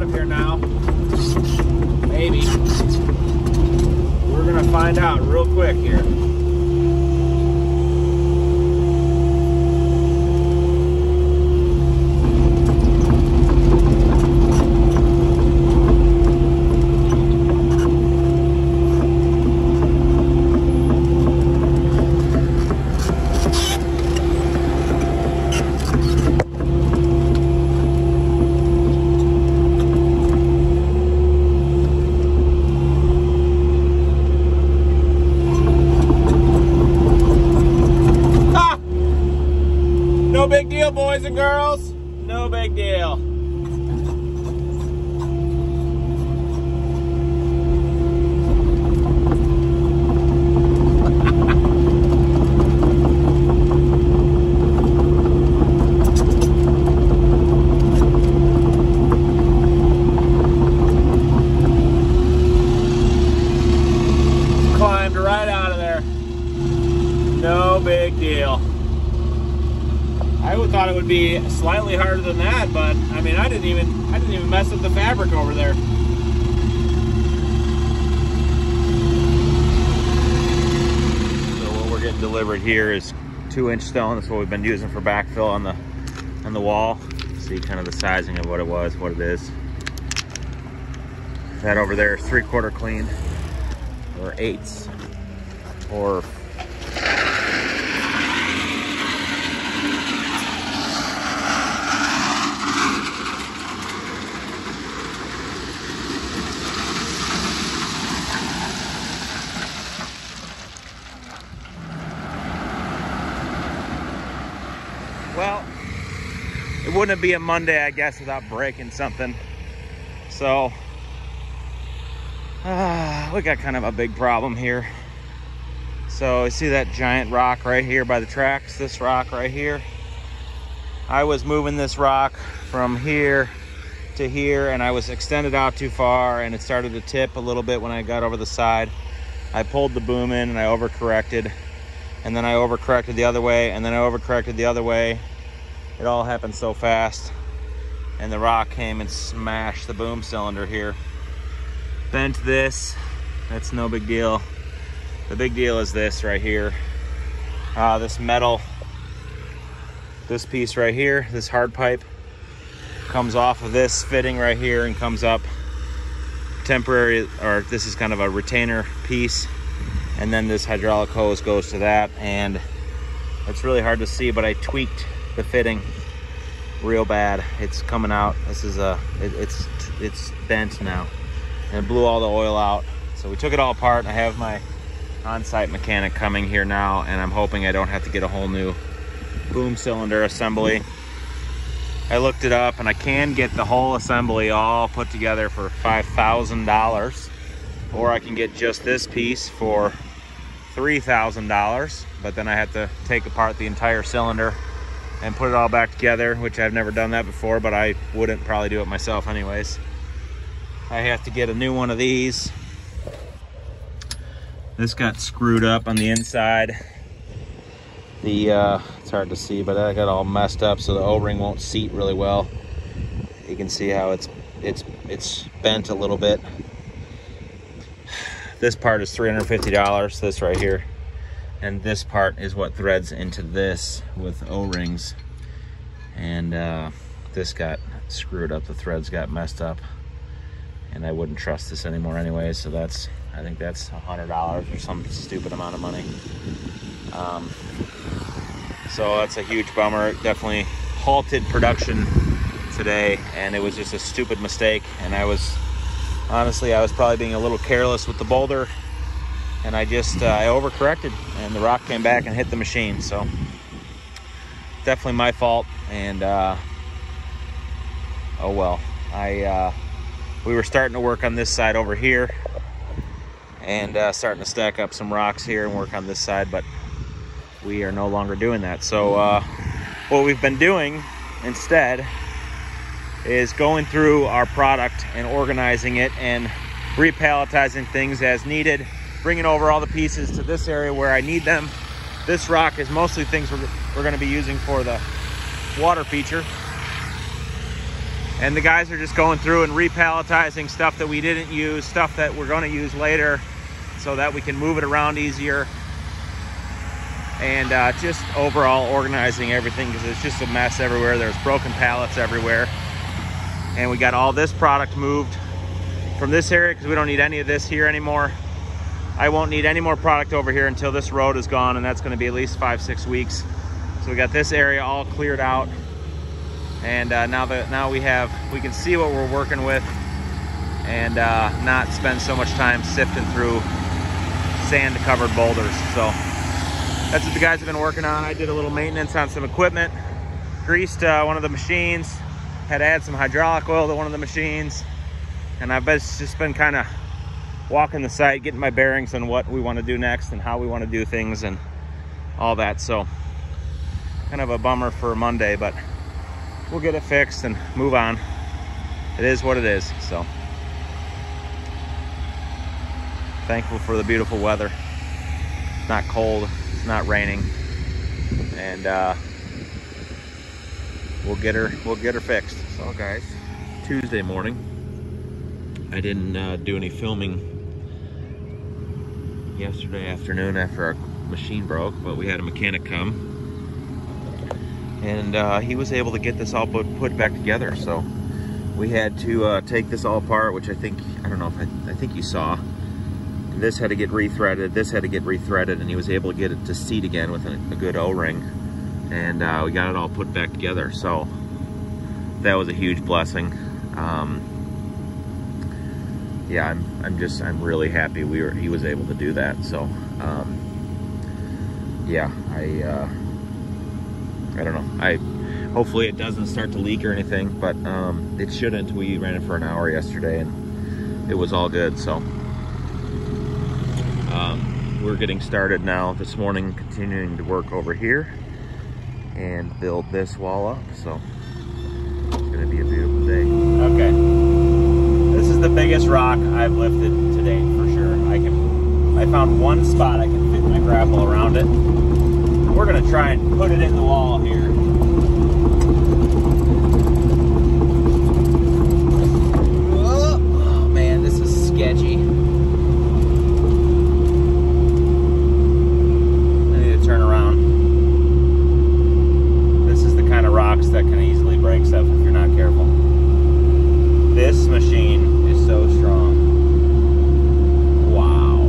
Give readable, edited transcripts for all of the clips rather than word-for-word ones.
bottom here now. Maybe. We're gonna find out real quick here. No big deal, boys and girls. No big deal. Climbed right out of there. No big deal. I would thought it would be slightly harder than that, but I mean, I didn't even mess with the fabric over there. So what we're getting delivered here is 2-inch stone. That's what we've been using for backfill on the wall. See kind of the sizing of what it was, what it is. That over there is 3/4 clean, or 1/8, or well, it wouldn't be a Monday, I guess, without breaking something. So, we got kind of a big problem here. So, you see that giant rock right here by the tracks? This rock right here? I was moving this rock from here to here, and I was extended out too far, and it started to tip a little bit when I got over the side. I pulled the boom in, and I overcorrected. And then I overcorrected the other way, and then I overcorrected the other way. It all happened so fast. And the rock came and smashed the boom cylinder here. Bent this, that's no big deal. The big deal is this right here. This metal, this piece right here, this hard pipe, comes off of this fitting right here and comes up temporary, or this is kind of a retainer piece. And then this hydraulic hose goes to that, and it's really hard to see, but I tweaked the fitting real bad. It's coming out. This is it's bent now, and it blew all the oil out. So we took it all apart. I have my on-site mechanic coming here now, and I'm hoping I don't have to get a whole new boom cylinder assembly. I looked it up, and I can get the whole assembly all put together for $5,000, or I can get just this piece for $3,000, but then I have to take apart the entire cylinder and put it all back together, which I've never done that before, but I wouldn't probably do it myself anyways. I have to get a new one of these. This got screwed up on the inside. It's hard to see, but I got all messed up so the O-ring won't seat really well. You can see how it's bent a little bit. This part is $350, this right here. And this part is what threads into this with O-rings. And this got screwed up, the threads got messed up. And I wouldn't trust this anymore anyway, so I think that's $100 or some stupid amount of money. So that's a huge bummer. It definitely halted production today, and it was just a stupid mistake. And honestly, I was probably being a little careless with the boulder, and I overcorrected, and the rock came back and hit the machine. So definitely my fault, and oh well. We were starting to work on this side over here, and starting to stack up some rocks here and work on this side, but we are no longer doing that. So what we've been doing instead is going through our product and organizing it and repalletizing things as needed, bringing over all the pieces to this area where I need them. This rock is mostly things we're going to be using for the water feature. And the guys are just going through and repalletizing stuff that we didn't use, stuff that we're going to use later, so that we can move it around easier. And just overall organizing everything, because it's just a mess everywhere. There's broken pallets everywhere. And we got all this product moved from this area because we don't need any of this here anymore. I won't need any more product over here until this road is gone, and that's going to be at least 5-6 weeks. So we got this area all cleared out, and now we can see what we're working with, and not spend so much time sifting through sand covered boulders. So that's what the guys have been working on. I did a little maintenance on some equipment, greased one of the machines, had to add some hydraulic oil to one of the machines, and I've just been kind of walking the site, getting my bearings on what we want to do next and how we want to do things and all that. So kind of a bummer for Monday, but we'll get it fixed and move on. It is what it is. So thankful for the beautiful weather. It's not cold, it's not raining, and we'll get her fixed. So guys, Tuesday morning, I didn't do any filming yesterday afternoon after our machine broke, but we had a mechanic come, and he was able to get this all put back together. So we had to take this all apart, which I think you saw. This had to get rethreaded, this had to get rethreaded, and he was able to get it to seat again with a good O-ring, and we got it all put back together. So that was a huge blessing. Yeah, I'm really happy he was able to do that. So yeah, I don't know. Hopefully it doesn't start to leak or anything, but it shouldn't. We ran it for an hour yesterday and it was all good. So we're getting started now this morning, continuing to work over here and build this wall up. So it's gonna be a beautiful day. Okay, this is the biggest rock I've lifted to date for sure. I found one spot I can fit my grapple around it. We're gonna try and put it in the wall here. Oh man, this is sketchy. Turn around. This is the kind of rocks that can easily break stuff if you're not careful. This machine is so strong. Wow.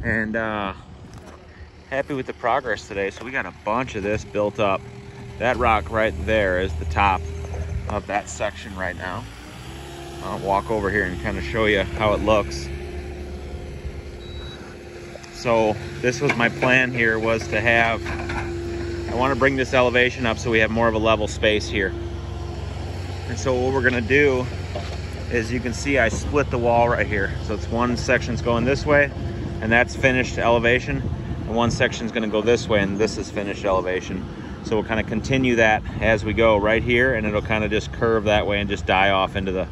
And happy with the progress today. So we got a bunch of this built up. That rock right there is the top of that section right now. I'll walk over here and kind of show you how it looks. So this was my plan here, was to have, I want to bring this elevation up so we have more of a level space here. And so what we're gonna do is, you can see I split the wall right here. So it's one section's going this way, and that's finished elevation. And one section's gonna go this way, and this is finished elevation. So we'll kind of continue that as we go right here, and it'll kind of just curve that way and just die off into the,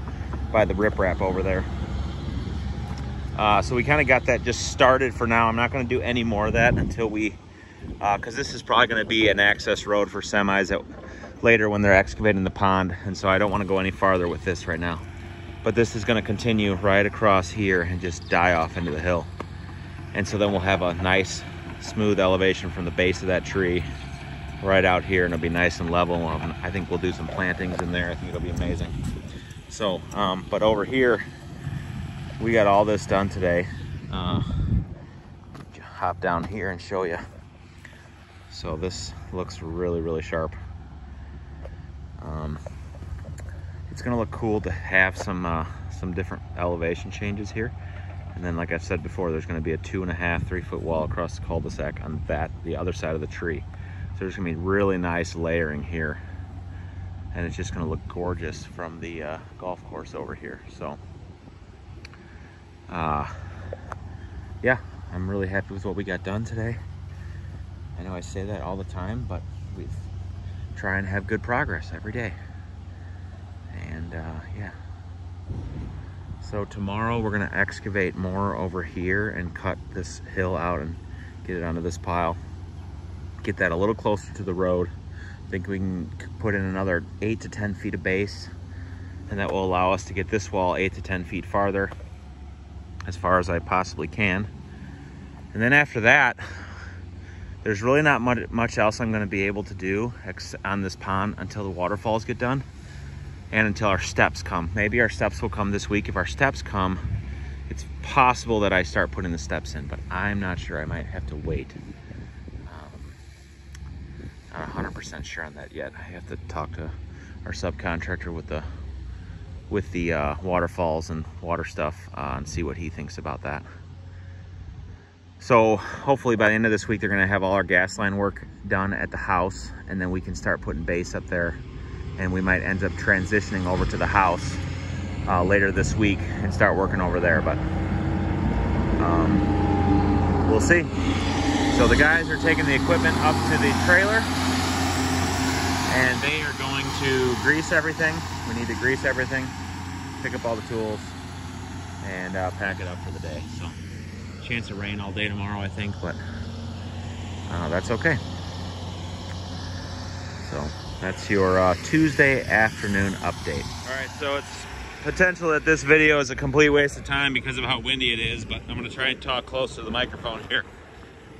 by the riprap over there. So we kind of got that just started for now. I'm not going to do any more of that until we, because this is probably going to be an access road for semis later when they're excavating the pond. And so I don't want to go any farther with this right now. But this is going to continue right across here and just die off into the hill. And so then we'll have a nice smooth elevation from the base of that tree right out here, and it'll be nice and level. I think we'll do some plantings in there. I think it'll be amazing. So, but over here, we got all this done today. Hop down here and show you. So this looks really, really sharp. It's gonna look cool to have some different elevation changes here. And then, like I said before, there's gonna be a 2.5, 3 foot wall across the cul-de-sac on the other side of the tree. So there's gonna be really nice layering here. And it's just gonna look gorgeous from the golf course over here. So, yeah, I'm really happy with what we got done today. I know I say that all the time, but we try and have good progress every day. And yeah. So tomorrow we're gonna excavate more over here and cut this hill out and get it onto this pile. Get that a little closer to the road. I think we can put in another 8 to 10 feet of base, and that will allow us to get this wall 8 to 10 feet farther, as far as I possibly can. And then after that, there's really not much else I'm gonna be able to do on this pond until the waterfalls get done and until our steps come. Maybe our steps will come this week. If our steps come, it's possible that I start putting the steps in, but I'm not sure. I might have to wait. Not 100% sure on that yet. I have to talk to our subcontractor with the waterfalls and water stuff and see what he thinks about that. So hopefully by the end of this week, they're gonna have all our gas line work done at the house, and then we can start putting base up there, and we might end up transitioning over to the house later this week and start working over there, but we'll see. So the guys are taking the equipment up to the trailer, and they are going to grease everything. We need to grease everything, pick up all the tools, and pack it up for the day. So, chance of rain all day tomorrow, I think, but that's okay. So, that's your Tuesday afternoon update. All right, so it's potential that this video is a complete waste of time because of how windy it is, but I'm gonna try and talk close to the microphone here.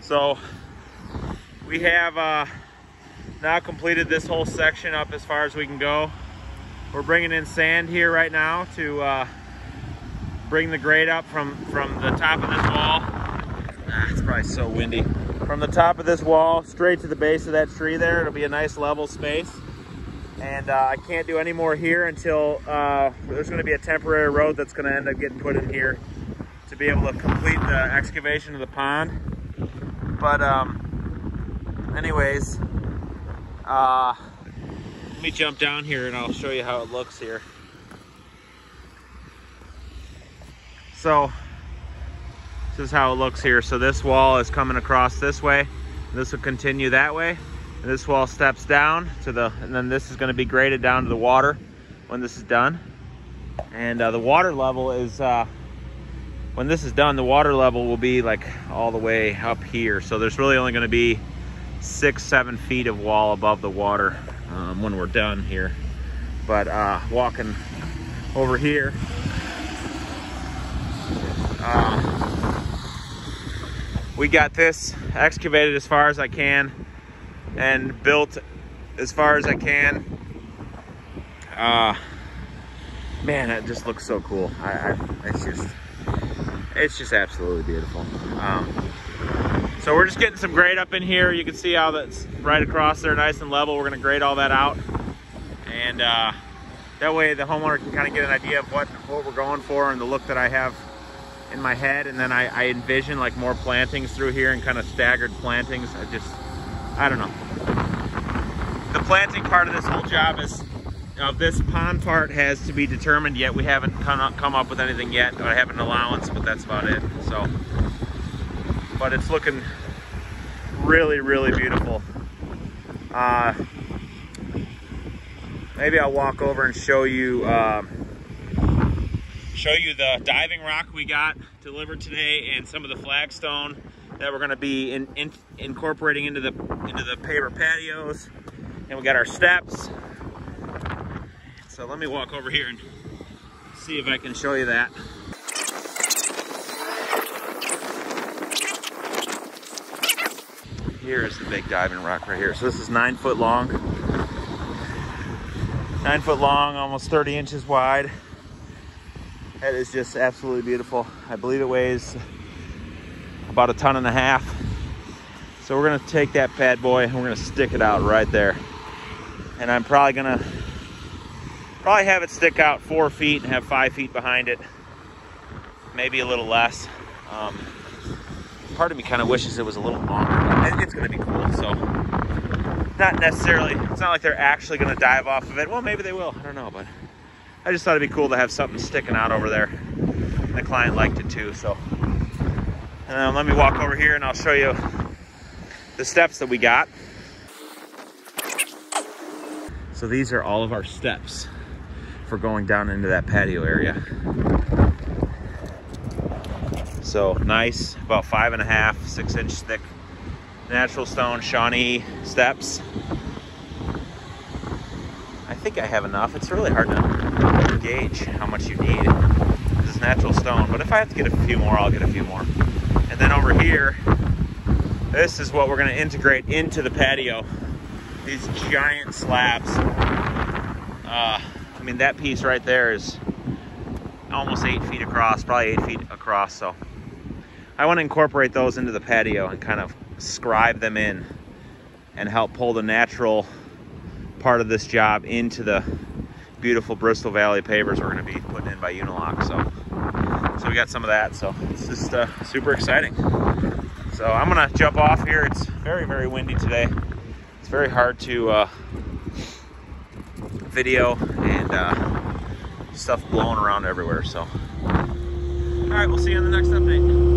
So, we have now completed this whole section up as far as we can go. We're bringing in sand here right now to bring the grade up from the top of this wall. It's probably so windy. From the top of this wall straight to the base of that tree there. It'll be a nice level space. And I can't do any more here until there's going to be a temporary road that's going to end up getting put in here to be able to complete the excavation of the pond. But anyways, let me jump down here and I'll show you how it looks here. So this is how it looks here. So this wall is coming across this way. This will continue that way. And this wall steps down to and then this is going to be graded down to the water when this is done. And the water level is, when this is done, the water level will be like all the way up here. So there's really only going to be 6-7 feet of wall above the water when we're done here. But walking over here, we got this excavated as far as I can and built as far as I can. Man, it just looks so cool. It's just absolutely beautiful. So we're just getting some grade up in here. You can see how that's right across there, nice and level. We're gonna grade all that out. And that way the homeowner can kind of get an idea of what we're going for and the look that I have in my head. And then I envision like more plantings through here and kind of staggered plantings. I don't know. The planting part of this whole job is, this pond part has to be determined yet. We haven't come up with anything yet. I have an allowance, but that's about it. So, but it's looking really, really beautiful. Maybe I'll walk over and show you the diving rock we got delivered today and some of the flagstone that we're going to be incorporating into the paver patios. And we got our steps. So let me walk over here and see if I can show you that. Here is the big diving rock right here. So this is 9 foot long. 9 foot long, almost 30 inches wide. That is just absolutely beautiful. I believe it weighs about 1.5 tons. So we're gonna take that bad boy and we're gonna stick it out right there. And I'm probably gonna have it stick out 4 feet and have 5 feet behind it. Maybe a little less. Part of me kind of wishes it was a little longer, but it's gonna be cool. So not necessarily, it's not like they're actually gonna dive off of it. Well, maybe they will, I don't know, but I just thought it'd be cool to have something sticking out over there. And the client liked it too, so. And let me walk over here and I'll show you the steps that we got. So these are all of our steps for going down into that patio area. So nice, about 5.5, 6 inch thick natural stone Shawnee steps. I think I have enough. It's really hard to gauge how much you need. This is natural stone, but if I have to get a few more, I'll get a few more. And then over here, this is what we're gonna integrate into the patio. These giant slabs. I mean, that piece right there is almost 8 feet across, probably 8 feet across. So I want to incorporate those into the patio and kind of scribe them in and help pull the natural part of this job into the beautiful Bristol Valley pavers we're going to be putting in by Unilock. So we got some of that. So it's just super exciting. So I'm going to jump off here. It's very, very windy today. It's very hard to video and stuff blowing around everywhere. So, all right, we'll see you in the next update.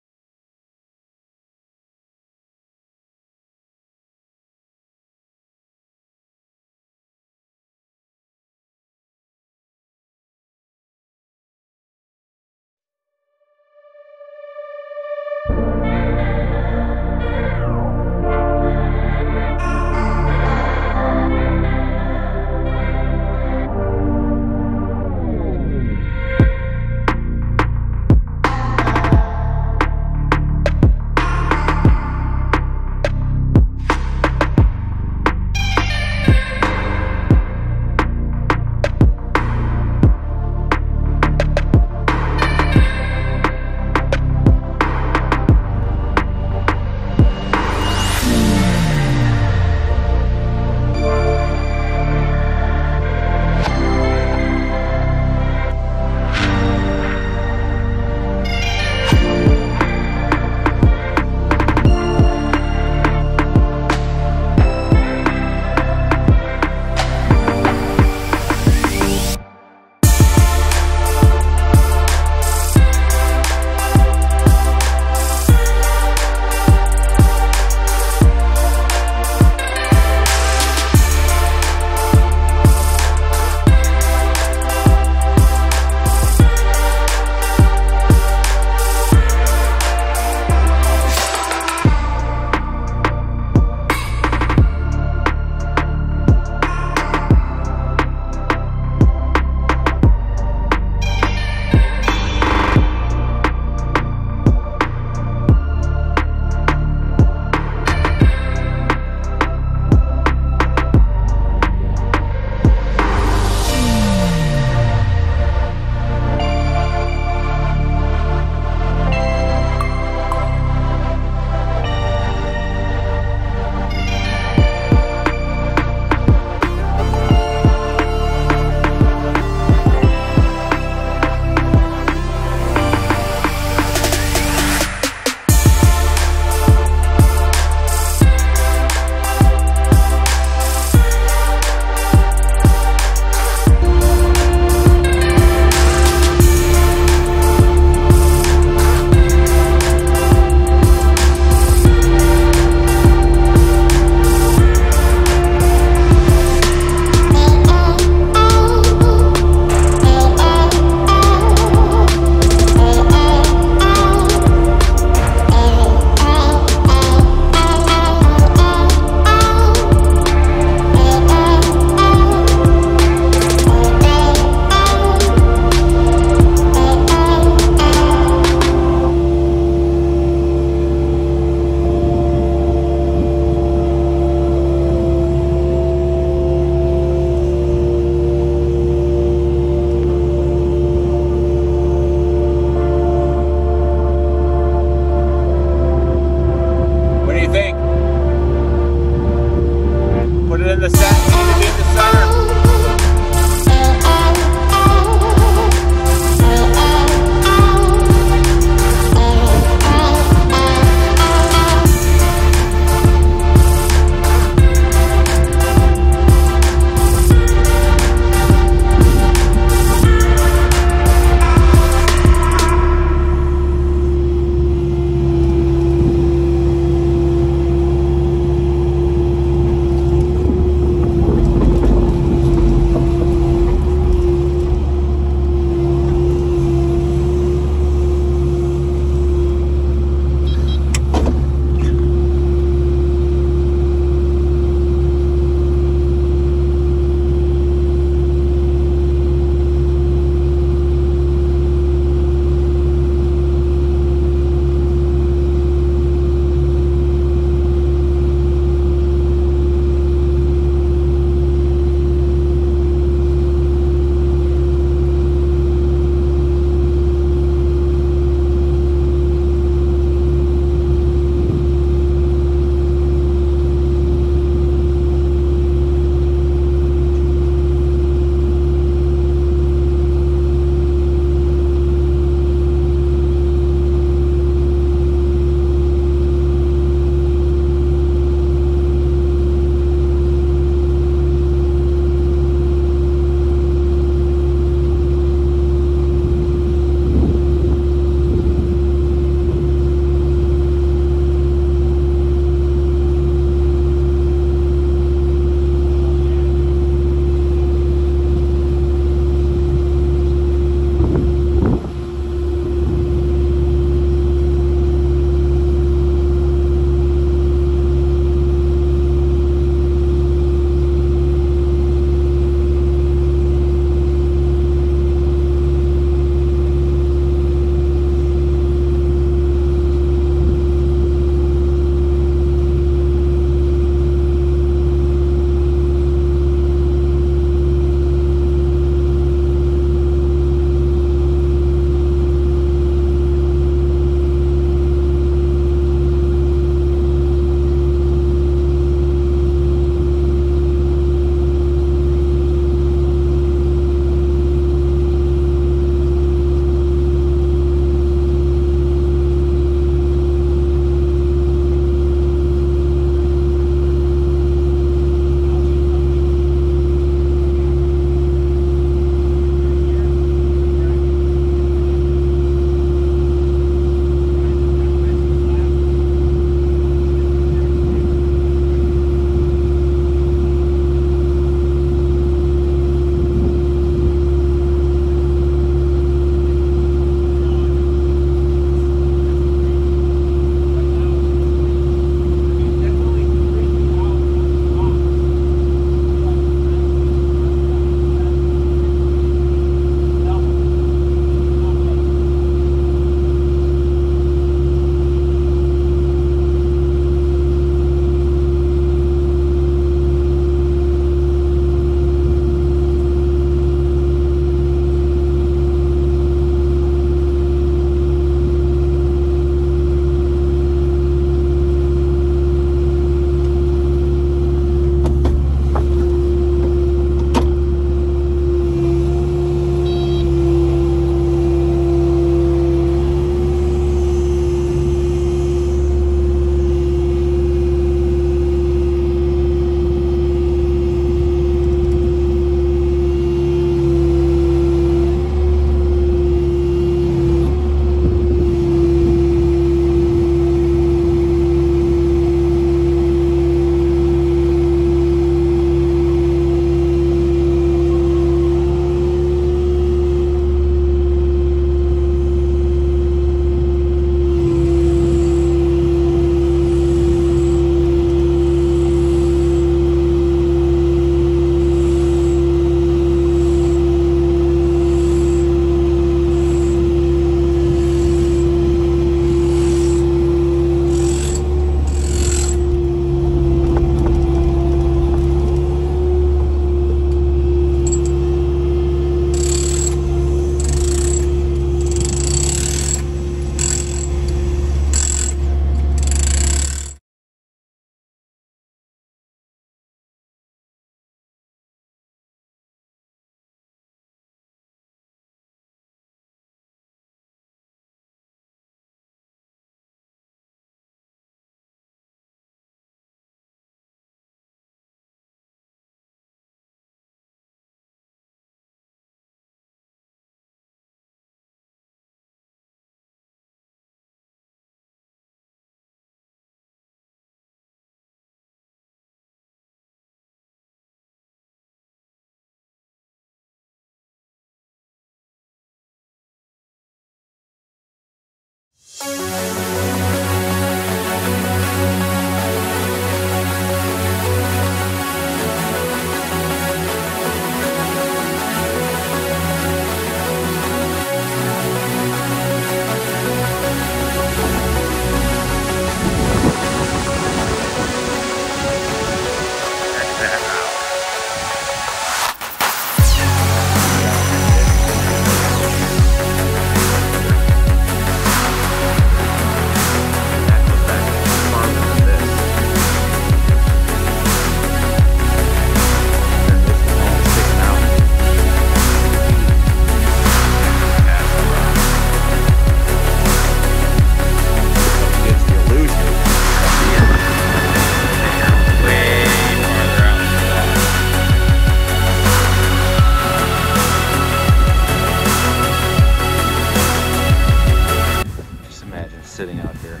Sitting out here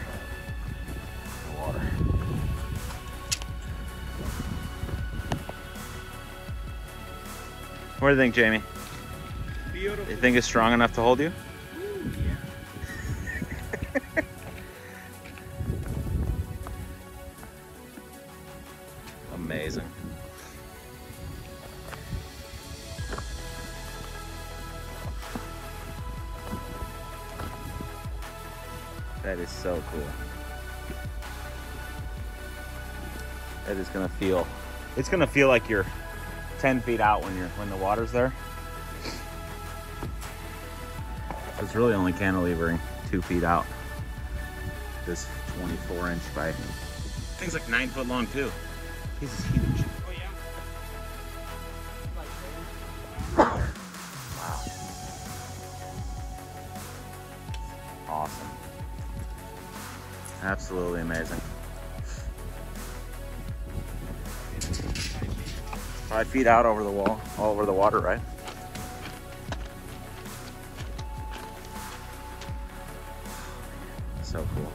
in the water. What do you think, Jamie? Beautiful. You think it's strong enough to hold you? Ooh, yeah. Amazing. That is so cool. That is gonna feel, it's gonna feel like you're 10 feet out when the water's there. It's really only cantilevering 2 feet out. This 24-inch by, thing's like 9 foot long too. This is huge. Oh, yeah. Wow. Awesome. Absolutely amazing. 5 feet out over the wall, all over the water, right? So cool.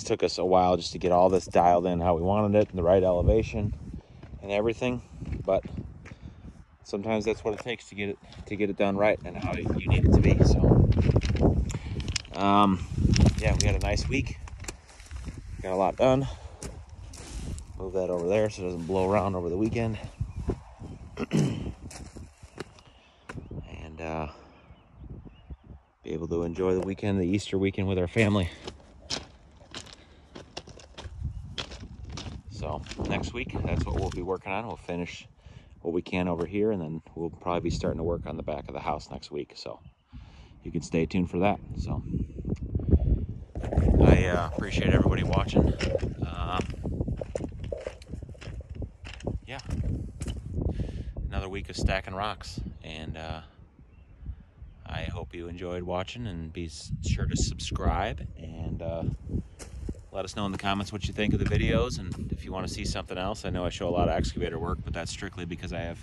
just took us a while just to get all this dialed in how we wanted it, and the right elevation and everything. But sometimes that's what it takes to get it done right and how you need it to be. So yeah, we had a nice week. Got a lot done. Move that over there so it doesn't blow around over the weekend. And be able to enjoy the weekend, the Easter weekend with our family. So next week, that's what we'll be working on. We'll finish what we can over here, and then we'll probably be starting to work on the back of the house next week. So you can stay tuned for that. So I appreciate everybody watching. Yeah, another week of stacking rocks, and I hope you enjoyed watching, and be sure to subscribe and let us know in the comments what you think of the videos, and if you want to see something else. I know I show a lot of excavator work, but that's strictly because I have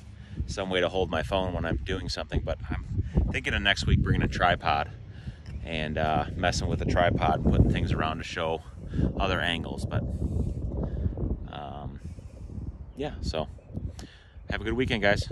some way to hold my phone when I'm doing something. But I'm thinking of next week bringing a tripod and messing with the tripod, putting things around to show other angles. But yeah, so have a good weekend, guys.